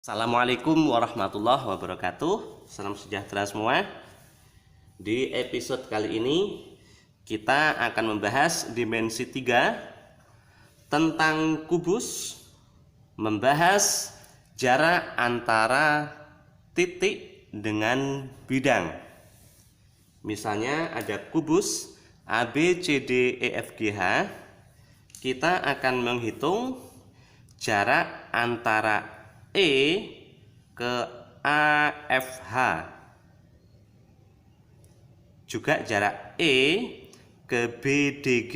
Assalamualaikum warahmatullahi wabarakatuh. Salam sejahtera semua. Di episode kali ini kita akan membahas dimensi 3 tentang kubus, membahas jarak antara titik dengan bidang. Misalnya ada kubus A, B, C, D, E, F, G, H. Kita akan menghitung jarak antara E ke AFH, juga jarak E ke BDG.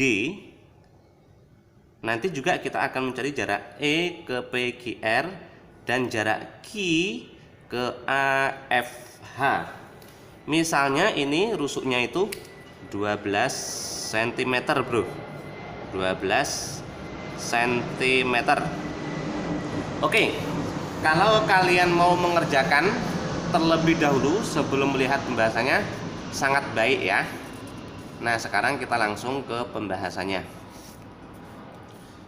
Nanti juga kita akan mencari jarak E ke PQR dan jarak Q ke AFH. Misalnya ini rusuknya itu 12 cm bro, 12 cm. Oke, kalau kalian mau mengerjakan terlebih dahulu sebelum melihat pembahasannya, sangat baik ya. Nah, sekarang kita langsung ke pembahasannya.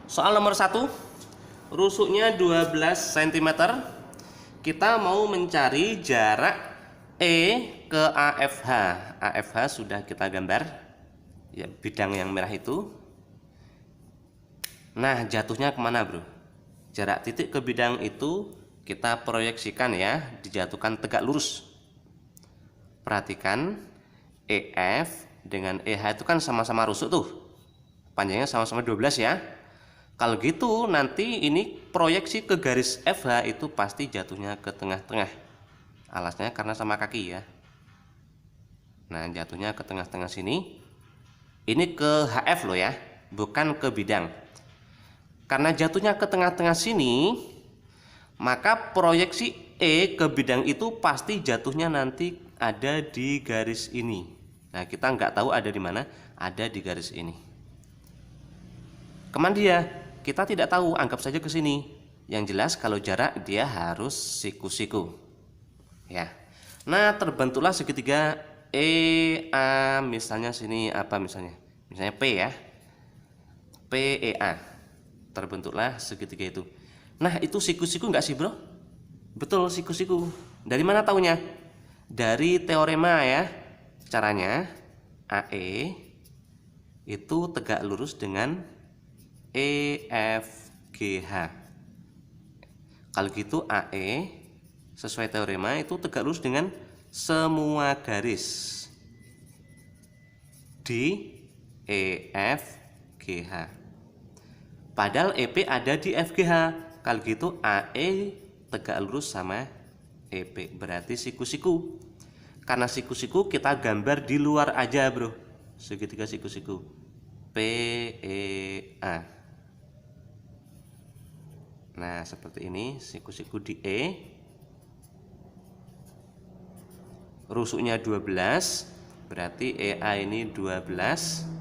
Soal nomor 1, rusuknya 12 cm. Kita mau mencari jarak E ke AFH. AFH sudah kita gambar, ya, bidang yang merah itu. Nah, jatuhnya kemana bro? Jarak titik ke bidang itu kita proyeksikan ya, dijatuhkan tegak lurus. Perhatikan, EF dengan EH itu kan sama-sama rusuk tuh, panjangnya sama-sama 12 ya. Kalau gitu nanti ini proyeksi ke garis FH itu pasti jatuhnya ke tengah-tengah. Alasnya karena sama kaki ya. Nah, jatuhnya ke tengah-tengah sini. Ini ke HF loh ya, bukan ke bidang. Karena jatuhnya ke tengah-tengah sini, maka proyeksi E ke bidang itu pasti jatuhnya nanti ada di garis ini. Nah, kita nggak tahu ada di mana, ada di garis ini. Kemana dia? Kita tidak tahu, anggap saja ke sini. Yang jelas kalau jarak dia harus siku-siku. Ya. Nah, terbentuklah segitiga EA, misalnya sini apa misalnya? Misalnya P ya. PEA. Terbentuklah segitiga itu. Nah, itu siku-siku nggak sih bro? Betul, siku-siku. Dari mana taunya? Dari teorema ya. Caranya AE itu tegak lurus dengan EFGH. Kalau gitu AE sesuai teorema itu tegak lurus dengan semua garis di EFGH. Padahal EP ada di FGH. Kalau gitu AE tegak lurus sama EP, berarti siku-siku. Karena siku-siku kita gambar di luar aja bro, segitiga siku-siku PEA. Nah, seperti ini, siku-siku di E, rusuknya 12, berarti EA ini 12.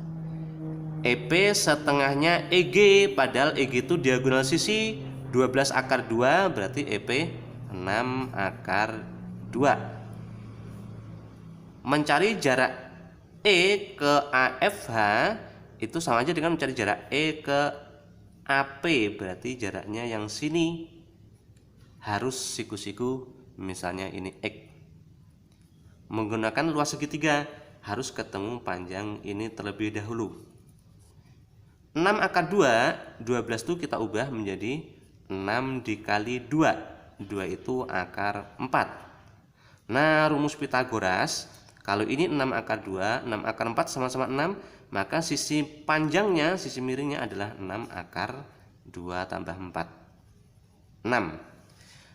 EP setengahnya EG, padahal EG itu diagonal sisi 12 akar 2, berarti EP 6 akar 2. Mencari jarak E ke AFH itu sama aja dengan mencari jarak E ke AP, berarti jaraknya yang sini harus siku-siku, misalnya ini X. Menggunakan luas segitiga harus ketemu panjang ini terlebih dahulu. 6 akar 2, 12 itu kita ubah menjadi 6 dikali 2. 2 itu akar 4. Nah, rumus Pitagoras, kalau ini 6 akar 2, 6 akar 4 sama-sama 6, maka sisi panjangnya, sisi miringnya adalah 6 akar 2 tambah 4. 6.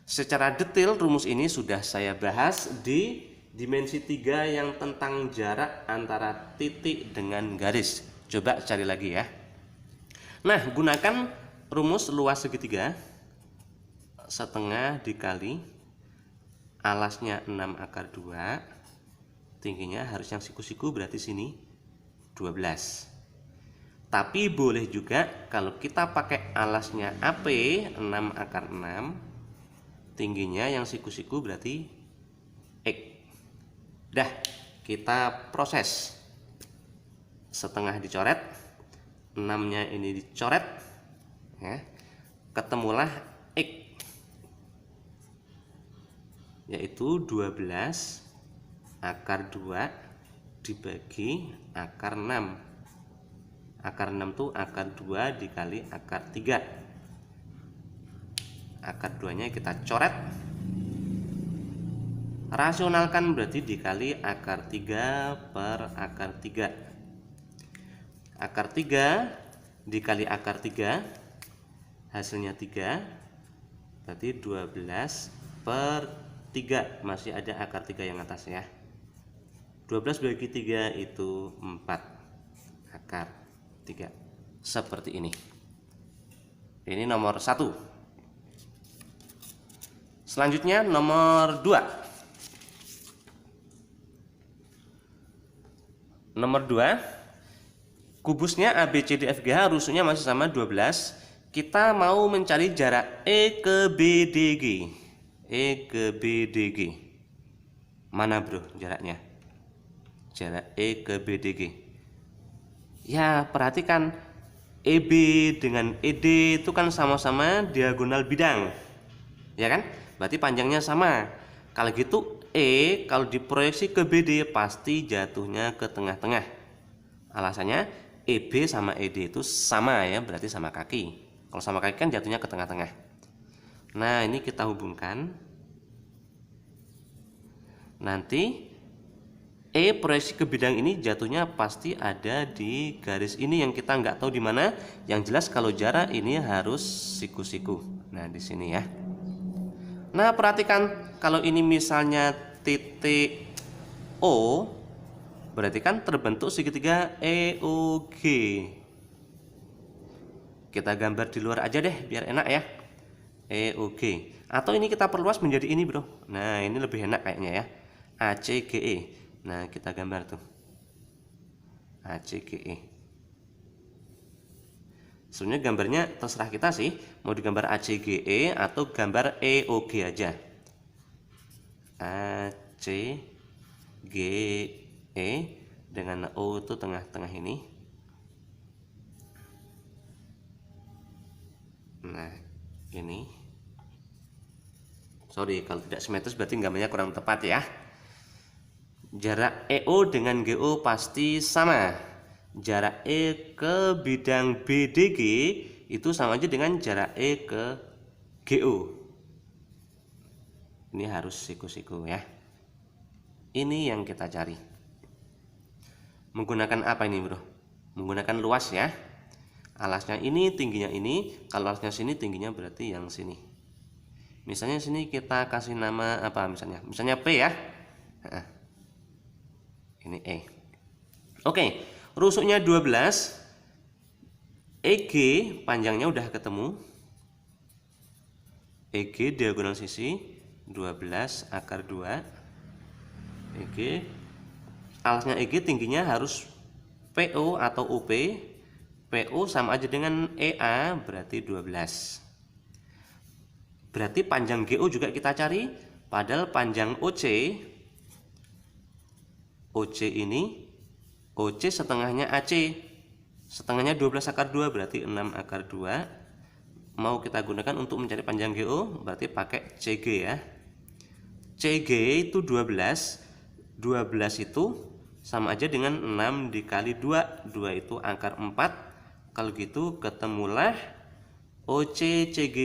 Secara detail rumus ini sudah saya bahas di dimensi 3 yang tentang jarak antara titik dengan garis. Coba cari lagi ya. Nah, gunakan rumus luas segitiga, setengah dikali alasnya 6 akar 2, tingginya harus yang siku-siku, berarti sini 12. Tapi boleh juga kalau kita pakai alasnya AP 6 akar 6, tingginya yang siku-siku berarti X. Dah, kita proses. Setengah dicoret, 6-nya ini dicoret ya, ketemulah X. yaitu 12 akar 2 dibagi akar 6. Akar 6 itu akar 2 dikali akar 3. Akar 2 nya kita coret, rasionalkan berarti dikali akar 3 per akar 3. Akar 3 dikali akar 3 hasilnya 3, berarti 12 per 3, masih ada akar 3 yang atas ya. 12 bagi 3 itu 4 akar 3. Seperti ini. Ini nomor 1. Selanjutnya nomor 2. Nomor 2, kubusnya ABCDFGH rusuknya masih sama 12. Kita mau mencari jarak E ke BDG. E ke BDG. Mana bro jaraknya? Jarak E ke BDG. Ya, perhatikan EB dengan ED itu kan sama-sama diagonal bidang. Ya kan? Berarti panjangnya sama. Kalau gitu E kalau diproyeksi ke BD pasti jatuhnya ke tengah-tengah. Alasannya EB sama ED itu sama ya, berarti sama kaki. Kalau sama kaki kan jatuhnya ke tengah-tengah. Nah, ini kita hubungkan. Nanti E proyeksi ke bidang ini jatuhnya pasti ada di garis ini yang kita nggak tahu di mana. Yang jelas kalau jarak ini harus siku-siku. Nah, di sini ya. Nah, perhatikan kalau ini misalnya titik O, berarti kan terbentuk segitiga EOG. Kita gambar di luar aja deh biar enak ya. EOG. Atau ini kita perluas menjadi ini bro. Nah, ini lebih enak kayaknya ya. ACGE. Nah, kita gambar tuh ACGE. Sebenarnya gambarnya terserah kita sih, mau digambar ACGE atau gambar EOG aja. ACGE dengan O itu tengah-tengah ini. Nah, ini. Sorry kalau tidak simetris berarti gambarnya kurang tepat ya. Jarak EO dengan GO pasti sama. Jarak E ke bidang BDG itu sama aja dengan jarak E ke GO. Ini harus siku-siku ya. Ini yang kita cari. Menggunakan apa ini bro? Menggunakan luas ya. Alasnya ini, tingginya ini. Kalau alasnya sini, tingginya berarti yang sini. Misalnya sini kita kasih nama apa misalnya? Misalnya P ya. Ini E. Oke, rusuknya 12. EG panjangnya udah ketemu. EG diagonal sisi 12 akar 2. EG. Alasnya EG tingginya harus PO atau UP. PO sama aja dengan EA berarti 12. Berarti panjang GO juga kita cari. Padahal panjang OC ini OC setengahnya AC. Setengahnya 12 akar 2 berarti 6 akar 2. Mau kita gunakan untuk mencari panjang GO berarti pakai CG ya. CG itu 12. 12 itu sama aja dengan 6 dikali 2. 2 itu akar 4. Kalau gitu ketemulah OCCG,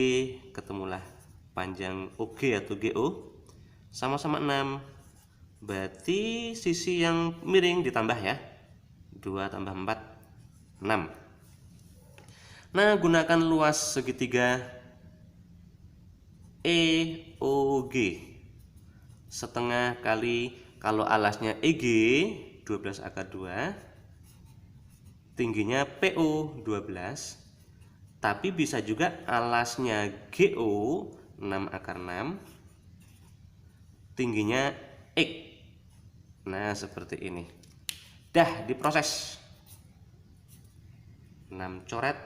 ketemulah panjang OG atau GO sama-sama 6. Berarti sisi yang miring ditambah ya. 2 tambah 4 6. Nah, gunakan luas segitiga EOG. Setengah kali kalau alasnya EG 12 akar 2. Tingginya PO 12, tapi bisa juga alasnya GO 6 akar 6, tingginya X. Nah, seperti ini. Dah diproses. 6 coret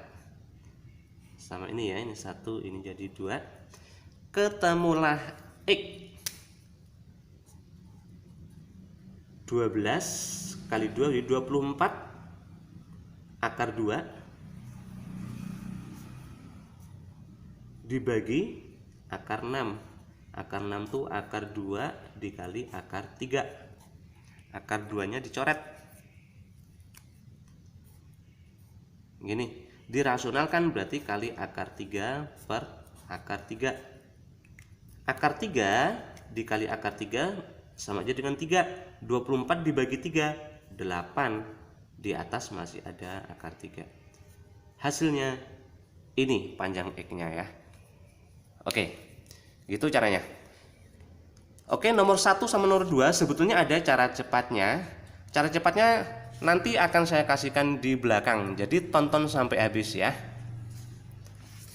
sama ini ya, ini 1, ini jadi 2. Ketemulah X. 12 kali 2 jadi 24 akar 2 dibagi akar 6. Akar 6 tuh akar 2 dikali akar 3. Akar 2-nya dicoret. Gini, dirasionalkan berarti kali akar 3 per akar 3. Akar 3 dikali akar 3 sama aja dengan 3. 24 dibagi 3, 8. Di atas masih ada akar 3. Hasilnya ini panjang X-nya ya. Oke, gitu caranya. Oke, nomor 1 sama nomor 2 sebetulnya ada cara cepatnya. Cara cepatnya nanti akan saya kasihkan di belakang, jadi tonton sampai habis ya.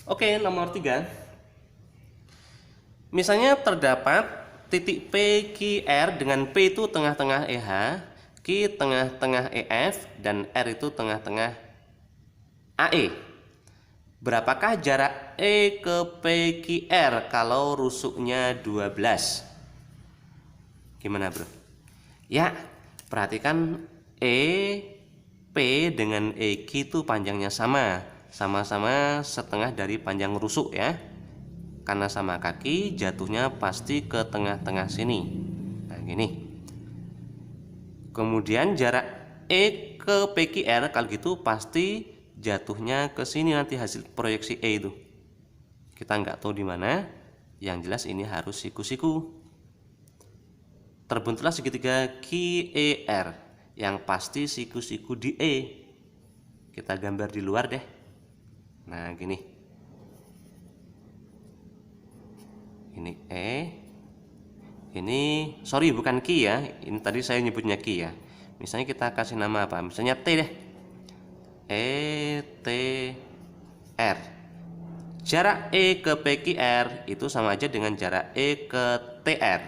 Oke, nomor 3. Misalnya terdapat titik P, Q, R dengan P itu tengah-tengah EH, Q tengah-tengah EF, dan R itu tengah-tengah AE. Berapakah jarak E ke P, Q, R kalau rusuknya 12? Gimana bro? Ya, perhatikan P dengan EQ itu panjangnya sama-sama setengah dari panjang rusuk ya. Karena sama kaki, jatuhnya pasti ke tengah-tengah sini. Nah gini. Kemudian jarak E ke PQR kalau gitu pasti jatuhnya ke sini nanti hasil proyeksi E itu. Kita nggak tahu di mana. Yang jelas ini harus siku-siku. Terbentuklah segitiga QER. Yang pasti siku-siku di E. Kita gambar di luar deh. Nah gini. Ini E. Ini sorry bukan Q ya. Ini tadi saya nyebutnya Q ya. Misalnya kita kasih nama apa? Misalnya T deh. E T R. Jarak E ke PQR itu sama aja dengan jarak E ke TR.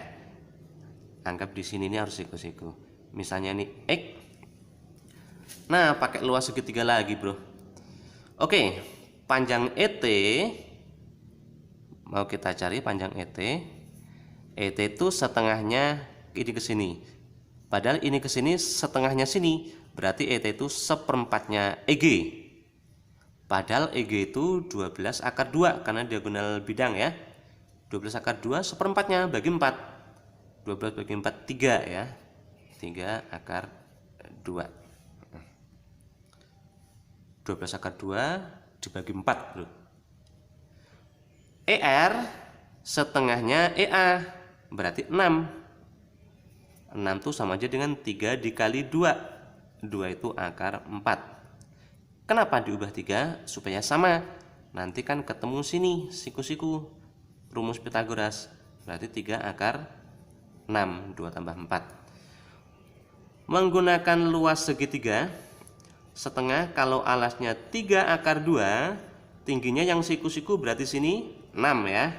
Anggap di sini ini harus siku-siku. Misalnya nih X. Nah, pakai luas segitiga lagi, bro. Oke, panjang ET mau kita cari panjang ET. ET itu setengahnya ini ke sini. Padahal ini ke sini setengahnya sini. Berarti ET itu seperempatnya EG. Padahal EG itu 12 akar 2 karena diagonal bidang ya. 12 akar 2 seperempatnya bagi 4. 12 bagi 4 3 ya. 3 akar 2. 12 akar 2 dibagi 4 bro. ER setengahnya EA berarti 6. 6 itu sama aja dengan 3 dikali 2. 2 itu akar 4. Kenapa diubah 3? Supaya sama. Nanti kan ketemu sini siku-siku. Rumus Pitagoras. Berarti 3 akar 6. 2 tambah 4. Menggunakan luas segitiga setengah, kalau alasnya 3 akar 2, tingginya yang siku-siku berarti sini 6 ya.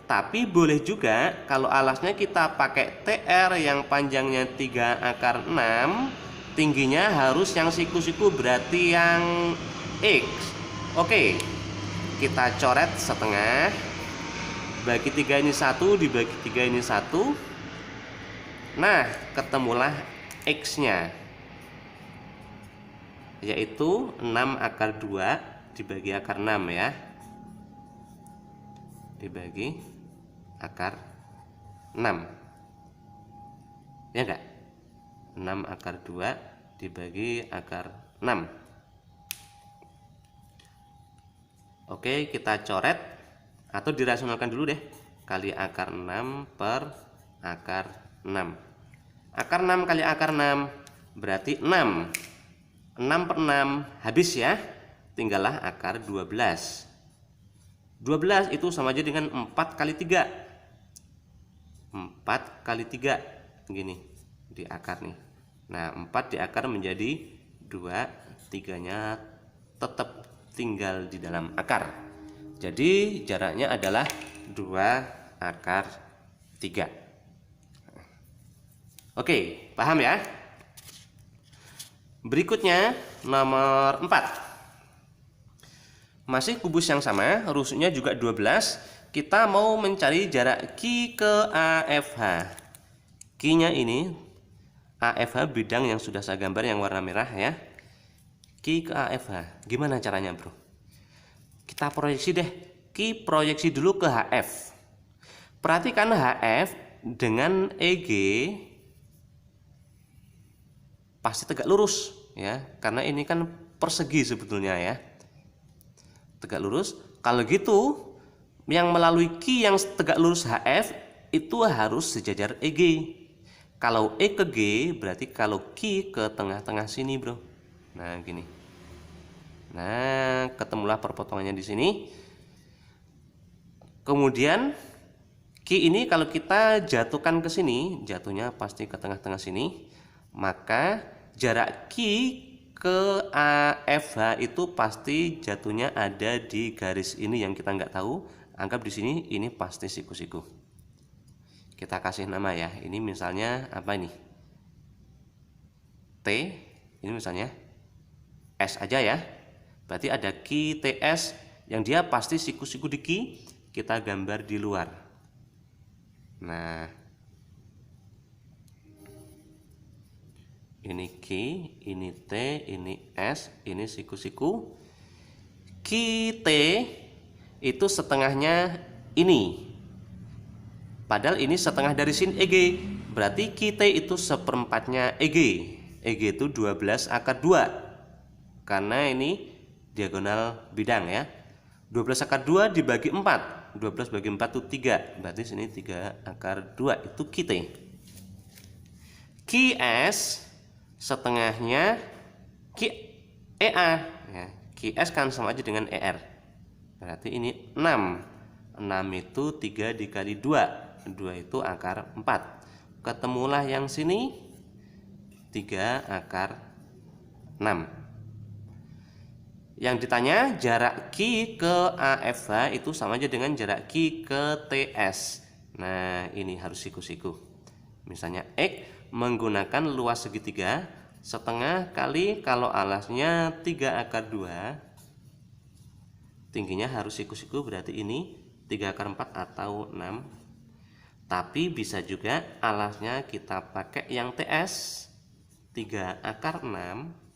Tapi boleh juga kalau alasnya kita pakai TR yang panjangnya 3 akar 6, tingginya harus yang siku-siku berarti yang X. Oke, kita coret setengah. Bagi 3 ini 1, dibagi 3 ini 1. Nah, ketemulah X-nya, yaitu 6 akar 2 dibagi akar 6 ya. Dibagi akar 6. Ya enggak? 6 akar 2 dibagi akar 6. Oke, kita coret atau dirasionalkan dulu deh. Kali akar 6 per akar 6. Akar 6 kali akar 6 berarti 6. 6 per 6 habis ya. Tinggallah akar 12. 12 itu sama aja dengan 4 kali 3. 4 kali 3 gini di akar nih. Nah, 4 di akar menjadi 2, 3-nya tetap tinggal di dalam akar. Jadi jaraknya adalah 2 akar 3. Oke, paham ya? Berikutnya nomor 4. Masih kubus yang sama, rusuknya juga 12. Kita mau mencari jarak Q ke AFH. Q-nya ini AFH bidang yang sudah saya gambar yang warna merah ya. Q ke AFH. Gimana caranya, bro? Kita proyeksi deh. Q proyeksi dulu ke HF. Perhatikan HF dengan EG pasti tegak lurus ya, karena ini kan persegi sebetulnya ya. Tegak lurus. Kalau gitu yang melalui Q yang tegak lurus HF itu harus sejajar EG. Kalau E ke G berarti kalau Q ke tengah-tengah sini, bro. Nah, gini. Nah, ketemulah perpotongannya di sini. Kemudian Q ini kalau kita jatuhkan ke sini, jatuhnya pasti ke tengah-tengah sini, maka jarak Q ke AFH itu pasti jatuhnya ada di garis ini yang kita nggak tahu. Anggap di sini ini pasti siku-siku. Kita kasih nama ya. Ini misalnya apa ini? T. Ini misalnya S aja ya. Berarti ada QTS yang dia pasti siku-siku di Q. Kita gambar di luar. Nah, ini Q, ini T, ini S, ini siku-siku. QT itu setengahnya ini. Padahal ini setengah dari sin EG. Berarti QT itu seperempatnya EG. EG itu 12 akar 2. Karena ini diagonal bidang ya. 12 akar 2 dibagi 4. 12 bagi 4 itu 3. Berarti sini 3 akar 2 itu QT. QS setengahnya EA ya. QS kan sama aja dengan ER. Berarti ini 6. 6 itu 3 dikali 2. 2 itu akar 4. Ketemulah yang sini 3 akar 6. Yang ditanya jarak Q ke AFH itu sama aja dengan jarak Q ke TS. Nah, ini harus siku-siku. Misalnya X menggunakan luas segitiga setengah kali kalau alasnya 3 akar 2. Tingginya harus siku-siku, berarti ini 3 akar 4 atau 6. Tapi bisa juga alasnya kita pakai yang TS 3 akar 6.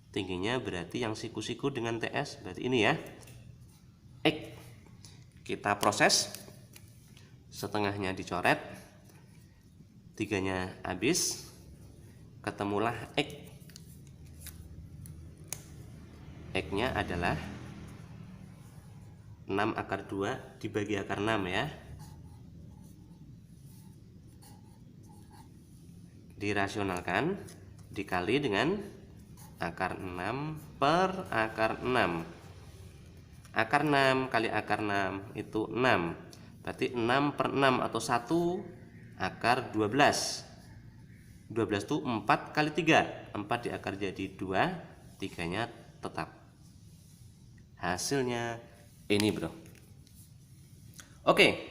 Tingginya berarti yang siku-siku dengan TS, berarti ini ya. X. Kita proses. Setengahnya dicoret. 3-nya habis. Ketemulah X. X-nya adalah 6 akar 2 dibagi akar 6 ya. Dirasionalkan dikali dengan akar 6 per akar 6. Akar 6 kali akar 6 itu 6. Berarti 6 per 6 atau 1 akar 12. 12 itu 4 kali 3. 4 diakar jadi 2. 3-nya tetap. Hasilnya ini, bro. Oke.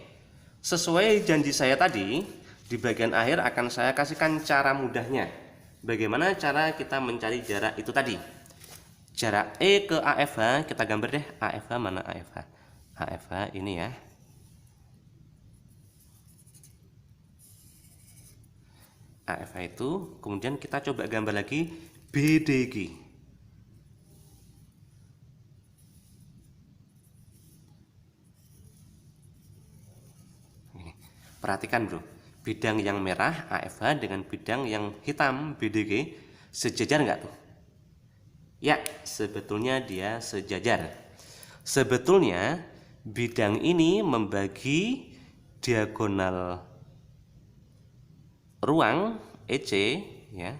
Sesuai janji saya tadi, di bagian akhir akan saya kasihkan cara mudahnya. Bagaimana cara kita mencari jarak itu tadi? Jarak E ke AFH, kita gambar deh. AFH mana AFH? AFH ini ya. AFH itu, kemudian kita coba gambar lagi BDG. Perhatikan, bro. Bidang yang merah AFH dengan bidang yang hitam BDG sejajar nggak tuh? Ya, sebetulnya dia sejajar. Sebetulnya bidang ini membagi diagonal ruang EC ya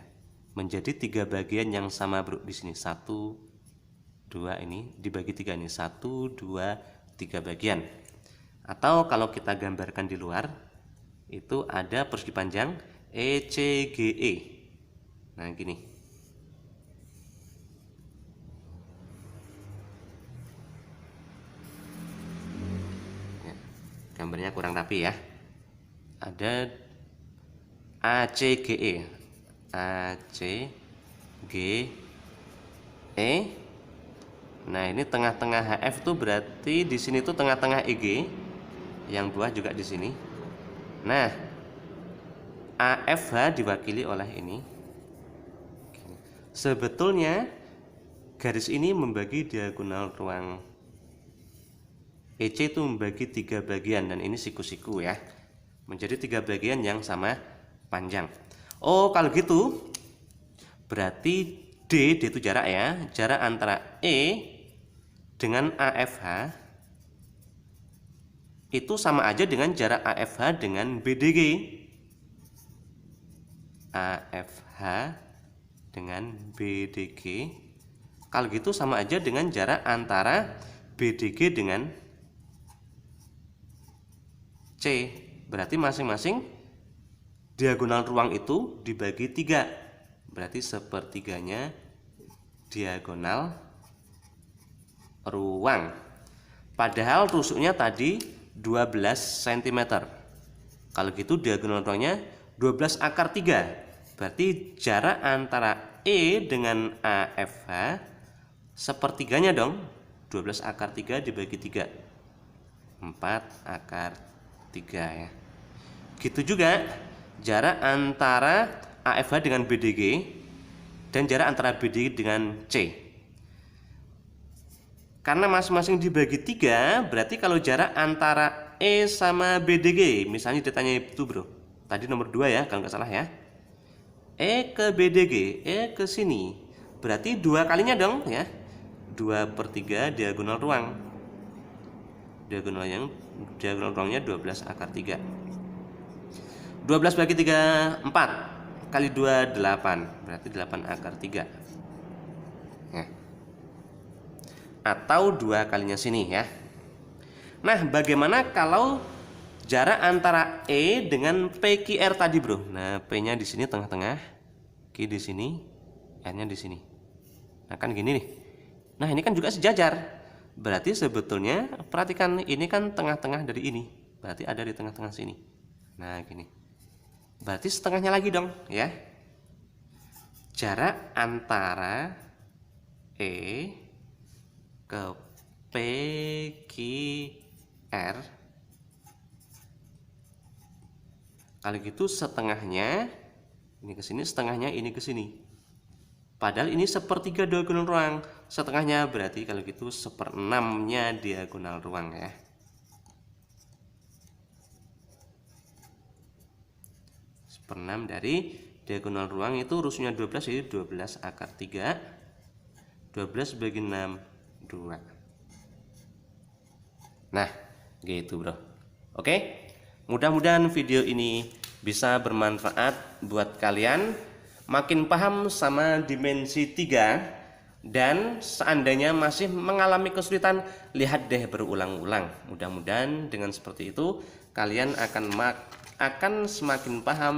menjadi 3 bagian yang sama, bro. Di sini 1, 2, ini dibagi 3 nih. 1, 2, 3 bagian. Atau kalau kita gambarkan di luar itu ada persegi panjang ECGE. Nah, gini. Ya, gambarnya kurang rapi ya. Ada ACGE. ACGE. Nah, ini tengah-tengah HF tuh berarti di sini tuh tengah-tengah EG. Yang buah juga di sini. Nah, AFH diwakili oleh ini. Sebetulnya garis ini membagi diagonal ruang EC itu membagi 3 bagian, dan ini siku-siku ya, menjadi 3 bagian yang sama panjang. Oh, kalau gitu berarti D itu jarak ya, jarak antara E dengan AFH itu sama aja dengan jarak AFH dengan BDG. AFH dengan BDG, kalau gitu sama aja dengan jarak antara BDG dengan C. Berarti masing-masing diagonal ruang itu dibagi 3. Berarti sepertiganya diagonal ruang. Padahal tusuknya tadi 12 cm. Kalau gitu diagonal ruangnya 12 akar 3. Berarti jarak antara E dengan AFH sepertiganya dong. 12 akar 3 dibagi 3. 4 akar 3 ya. Gitu juga jarak antara AFH dengan BDG dan jarak antara BDG dengan C. Karena masing-masing dibagi 3, berarti kalau jarak antara E sama BDG, misalnya ditanya itu bro, tadi nomor 2 ya kalau nggak salah ya, E ke BDG, E ke sini, berarti 2 kalinya dong ya, 2/3 diagonal ruang. Diagonal ruangnya 12 akar 3. 12 bagi 3, 4 kali 2, 8, berarti 8 akar 3 ya. Atau 2 kalinya sini ya. Nah, bagaimana kalau jarak antara E dengan PQR tadi bro? Nah, P-nya di sini tengah-tengah, Q di sini, R-nya di sini. Nah, kan gini nih. Nah, ini kan juga sejajar. Berarti sebetulnya perhatikan, ini kan tengah-tengah dari ini, berarti ada di tengah-tengah sini. Nah, gini. Berarti setengahnya lagi dong ya. Jarak antara E ke PQR, kalau gitu setengahnya ini ke sini, setengahnya ini ke sini. Padahal ini sepertiga diagonal ruang, setengahnya berarti kalau gitu 1/6-nya diagonal ruang ya. Seperenam dari diagonal ruang itu rumusnya 12, jadi 12 akar 3. 12 bagi 6, 2. Nah, gitu bro. Oke, mudah-mudahan video ini bisa bermanfaat buat kalian, makin paham sama dimensi 3, dan seandainya masih mengalami kesulitan, lihat deh berulang-ulang. Mudah-mudahan dengan seperti itu kalian akan semakin paham